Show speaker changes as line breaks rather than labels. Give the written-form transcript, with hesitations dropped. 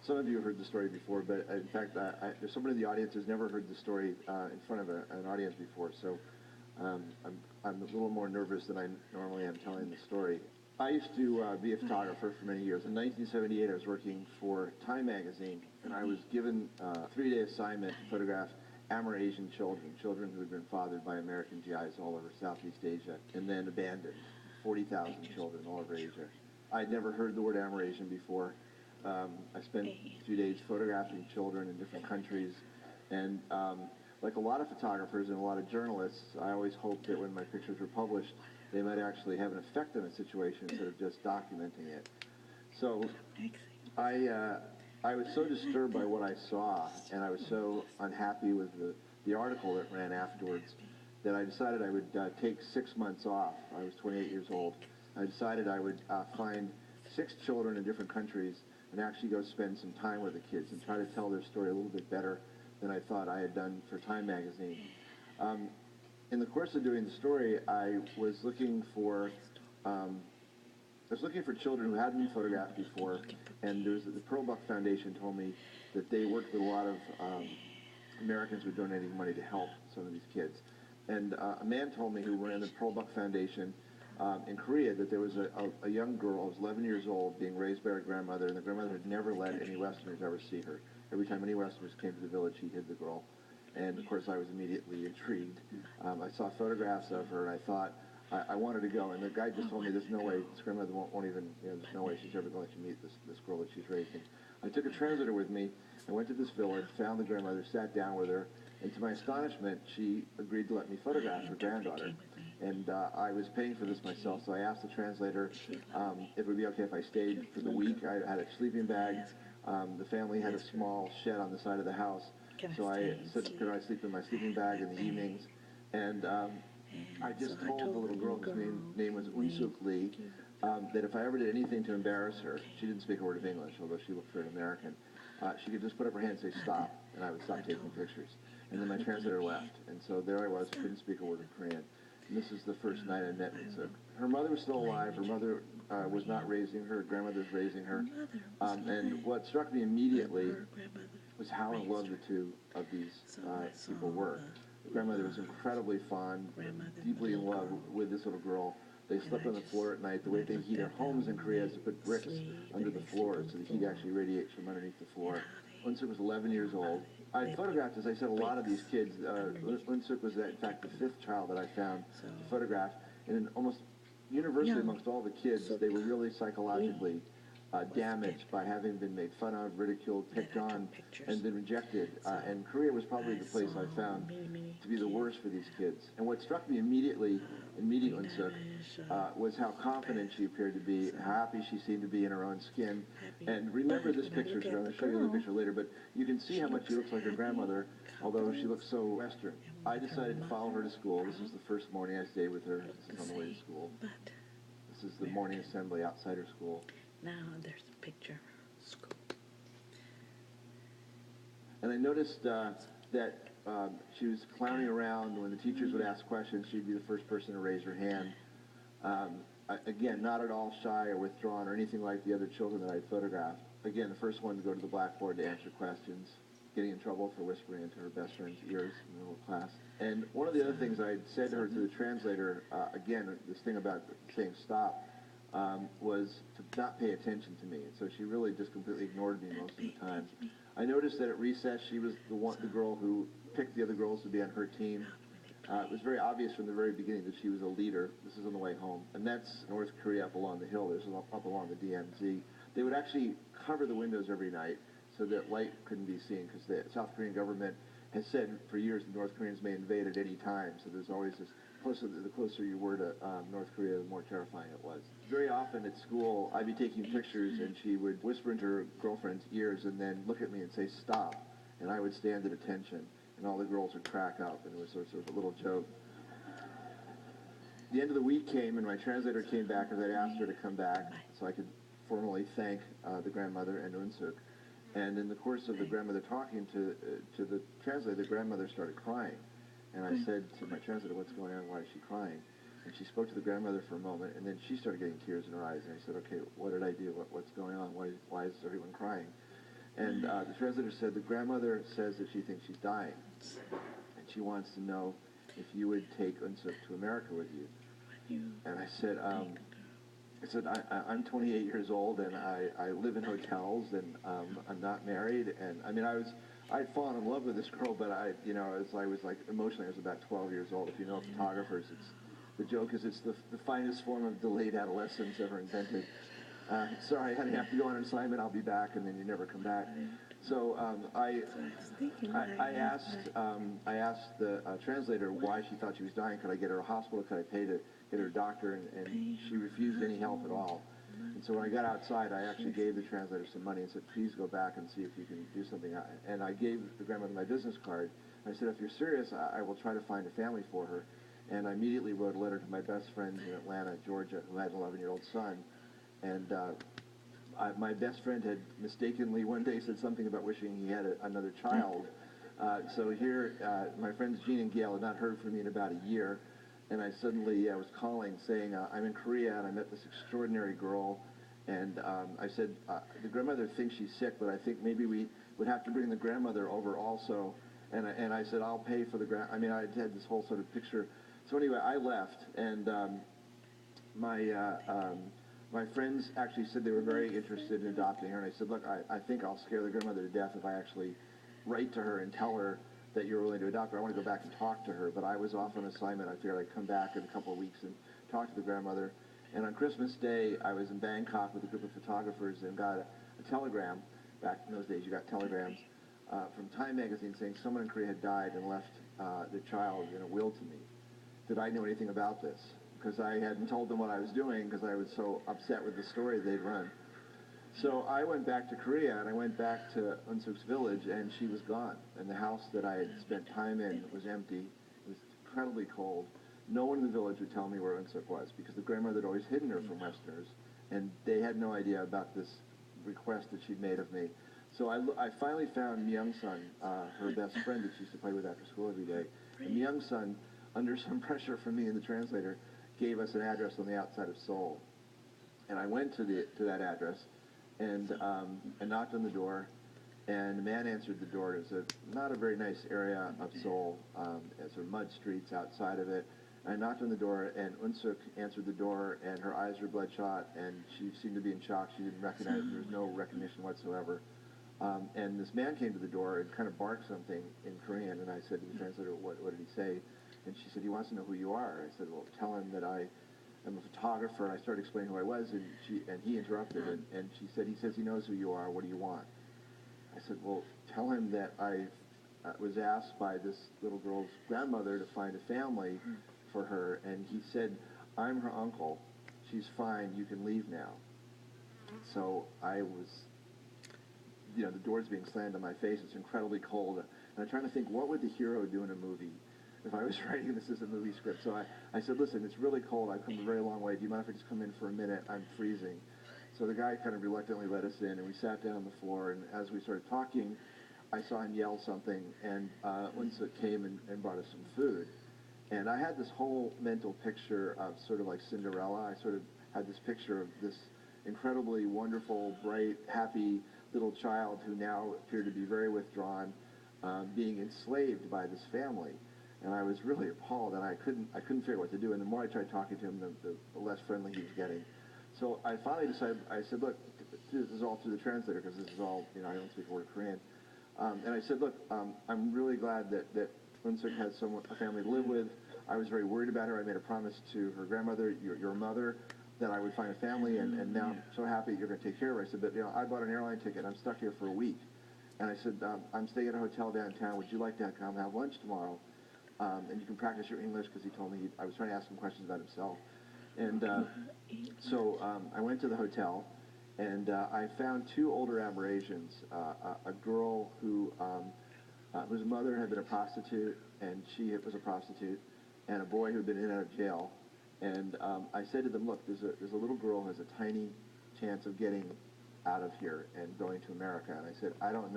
Some of you have heard the story before, but in fact, there's someone in the audience who's never heard the story in front of an audience before, so I'm a little more nervous than I normally am telling the story. I used to be a photographer for many years. In 1978, I was working for Time magazine, and I was given a 3-day assignment to photograph Amerasian children who had been fathered by American GIs all over Southeast Asia, and then abandoned, 40,000 children all over Asia. I'd never heard the word Amerasian before. I spent a few days photographing children in different countries, and like a lot of photographers and a lot of journalists, I always hoped that when my pictures were published, they might actually have an effect on a situation instead of just documenting it. So I was so disturbed by what I saw, and I was so unhappy with the article that ran afterwards, that I decided I would take 6 months off. I was 28 years old. I decided I would find 6 children in different countries and actually go spend some time with the kids and try to tell their story a little bit better than I thought I had done for Time magazine. In the course of doing the story, I was looking for children who hadn't been photographed before, and the Pearl Buck Foundation told me that they worked with a lot of Americans who were donating money to help some of these kids. And a man told me who ran the Pearl Buck Foundation in Korea that there was a young girl who was 11 years old being raised by her grandmother, and the grandmother had never let any Westerners ever see her. Every time any Westerners came to the village, he hid the girl. And of course I was immediately intrigued. I saw photographs of her, and I thought, I wanted to go. And the guy just told me there's no way, this grandmother won't even, there's no way she's ever going to let you meet this girl that she's raising. I took a translator with me. I went to this village, found the grandmother, sat down with her, and to my astonishment, she agreed to let me photograph her granddaughter. And I was paying for this myself, so I asked the translator if it would be okay if I stayed for the week. I had a sleeping bag. The family had a small shed on the side of the house, so I said, could I sleep in my sleeping bag in the evenings? And I just told the little girl, whose name was Unsuk Lee, that if I ever did anything to embarrass her, she didn't speak a word of English, although she looked very American, she could just put up her hand and say, stop, and I would stop taking pictures. And then my translator left, and so there I was, couldn't speak a word of Korean. And this is the first night I met Unsuk. Her mother was still alive. Her mother was not raising her. Her grandmother was raising her. And what struck me immediately was how in love the two of these people were. The grandmother was incredibly fond, deeply in love with this little girl. They slept on the floor at night. The way they heat their homes in Korea is to put bricks under the floor so the heat actually radiates from underneath the floor. Unsuk was 11 years old. I photographed, as I said, a lot of these kids. Unsuk was, in fact, the 5th child that I found to photograph. And almost universally amongst all the kids, they were really psychologically damaged by having been made fun of, ridiculed, picked on, and then rejected. And Korea was probably the place I found to be the worst for these kids. And what struck me immediately in meeting Unsuk was how confident she appeared to be, how happy she seemed to be in her own skin. And remember this picture, so I'm going to show you the picture later, but you can see how much she looks like her grandmother, although she looks so Western. I decided to follow her to school. This was the first morning I stayed with her. This is on the way to school. This is the morning assembly outside her school.
Now there's a picture. School.
And I noticed that she was clowning around. When the teachers would ask questions, she'd be the first person to raise her hand. Again, not at all shy or withdrawn or anything like the other children that I'd photographed. Again, the first one to go to the blackboard to answer questions, getting in trouble for whispering into her best friend's ears in the middle of class. And one of the other things I said to her, to the translator, again, this thing about saying stop, was to not pay attention to me. And so she really just completely ignored me most of the time. I noticed that at recess, she was the girl who picked the other girls to be on her team. It was very obvious from the very beginning that she was a leader. This is on the way home. And that's North Korea up along the hill. There's up along the DMZ. They would actually cover the windows every night so that light couldn't be seen, because the South Korean government has said for years the North Koreans may invade at any time. So there's always this, the closer you were to North Korea, the more terrifying it was. Very often at school, I'd be taking pictures and she would whisper into her girlfriend's ears and then look at me and say, stop. And I would stand at attention. And all the girls would crack up, and it was sort of a little joke. The end of the week came, and my translator came back as I'd asked her to come back so I could formally thank the grandmother and Unsuk. And in the course of the grandmother talking to the translator, the grandmother started crying. And I said to my translator, what's going on? Why is she crying? And she spoke to the grandmother for a moment, and then she started getting tears in her eyes. And I said, okay, what did I do? What's going on? Why is everyone crying? And the translator said, the grandmother says that she thinks she's dying, and she wants to know if you would take Unsuk to America with you. And I said, I'm 28 years old, and I live in hotels, and I'm not married, and I mean, I'd fallen in love with this girl, but I was like, emotionally, I was about 12 years old. If you know photographers, the joke is it's the finest form of delayed adolescence ever invented. Sorry, honey, I have to go on an assignment. I'll be back, and then you never come back. So I asked the translator why she thought she was dying. Could I get her a hospital? Could I pay to get her a doctor? And she refused any help at all. And so when I got outside, I actually gave the translator some money and said, please go back and see if you can do something. And I gave the grandmother my business card. I said, if you're serious, I will try to find a family for her. And I immediately wrote a letter to my best friend in Atlanta, Georgia, who had an 11-year-old son. And my best friend had mistakenly one day said something about wishing he had another child. So here, my friends Jean and Gail had not heard from me in about a year. And I suddenly was calling saying, I'm in Korea and I met this extraordinary girl. And I said, the grandmother thinks she's sick, but I think maybe we would have to bring the grandmother over also. And I said, I'll pay for the I mean, I had this whole sort of picture. So anyway, I left, and my friends actually said they were very interested in adopting her, and I said, look, I think I'll scare the grandmother to death if I actually write to her and tell her that you're willing to adopt her. I want to go back and talk to her, but I was off on assignment. I figured I'd come back in a couple of weeks and talk to the grandmother. And on Christmas Day, I was in Bangkok with a group of photographers and got a telegram. Back in those days, you got telegrams from Time magazine saying someone in Korea had died and left the child in a will to me. Did I know anything about this? Because I hadn't told them what I was doing because I was so upset with the story they'd run. So I went back to Korea, and I went back to Unsuk's village, and she was gone. And the house that I had spent time in was empty. It was incredibly cold. No one in the village would tell me where Unsuk was because the grandmother had always hidden her from Westerners, and they had no idea about this request that she'd made of me. So I finally found Myung-sun, her best friend that she used to play with after school every day. And Myung-sun, under some pressure from me and the translator, gave us an address on the outside of Seoul. And I went to that address, and I knocked on the door, and a man answered the door. It was not a very nice area of Seoul, sort of mud streets outside of it. I knocked on the door, and Unsuk answered the door, and her eyes were bloodshot, and she seemed to be in shock. She didn't recognize, there was no recognition whatsoever. And this man came to the door and kind of barked something in Korean, and I said to the translator, what did he say? And she said, he wants to know who you are. I said, well, tell him that I am a photographer. And I started explaining who I was, and he interrupted, and she said, he says he knows who you are. What do you want? I said, well, tell him that I was asked by this little girl's grandmother to find a family for her, and he said, I'm her uncle. She's fine. You can leave now. So I was, the door's being slammed on my face. It's incredibly cold. And I'm trying to think, what would the hero do in a movie if I was writing this as a movie script? So I said, listen, it's really cold. I've come a very long way. Do you mind if I just come in for a minute? I'm freezing. So the guy kind of reluctantly let us in, and we sat down on the floor. And as we started talking, I saw him yell something, and Unsuk came and brought us some food. And I had this whole mental picture of sort of like Cinderella. I sort of had this picture of this incredibly wonderful, bright, happy little child who now appeared to be very withdrawn, being enslaved by this family. And I was really appalled, and I couldn't figure out what to do. And the more I tried talking to him, the less friendly he was getting. So I finally decided, I said, look, this is all through the translator, because this is all, I don't speak a word of Korean. And I said, look, I'm really glad that Unsuk has a family to live with. I was very worried about her. I made a promise to her grandmother, your mother, that I would find a family, and now I'm so happy you're going to take care of her. I said, but I bought an airline ticket. I'm stuck here for a week. And I said, I'm staying at a hotel downtown. Would you like to come have lunch tomorrow? And you can practice your English, because he told me, I was trying to ask him questions about himself. And so I went to the hotel, and I found two older Amerasians, a girl whose mother had been a prostitute, and she was a prostitute, and a boy who had been in and out of jail. And I said to them, look, there's a little girl who has a tiny chance of getting out of here and going to America. And I said, I don't know.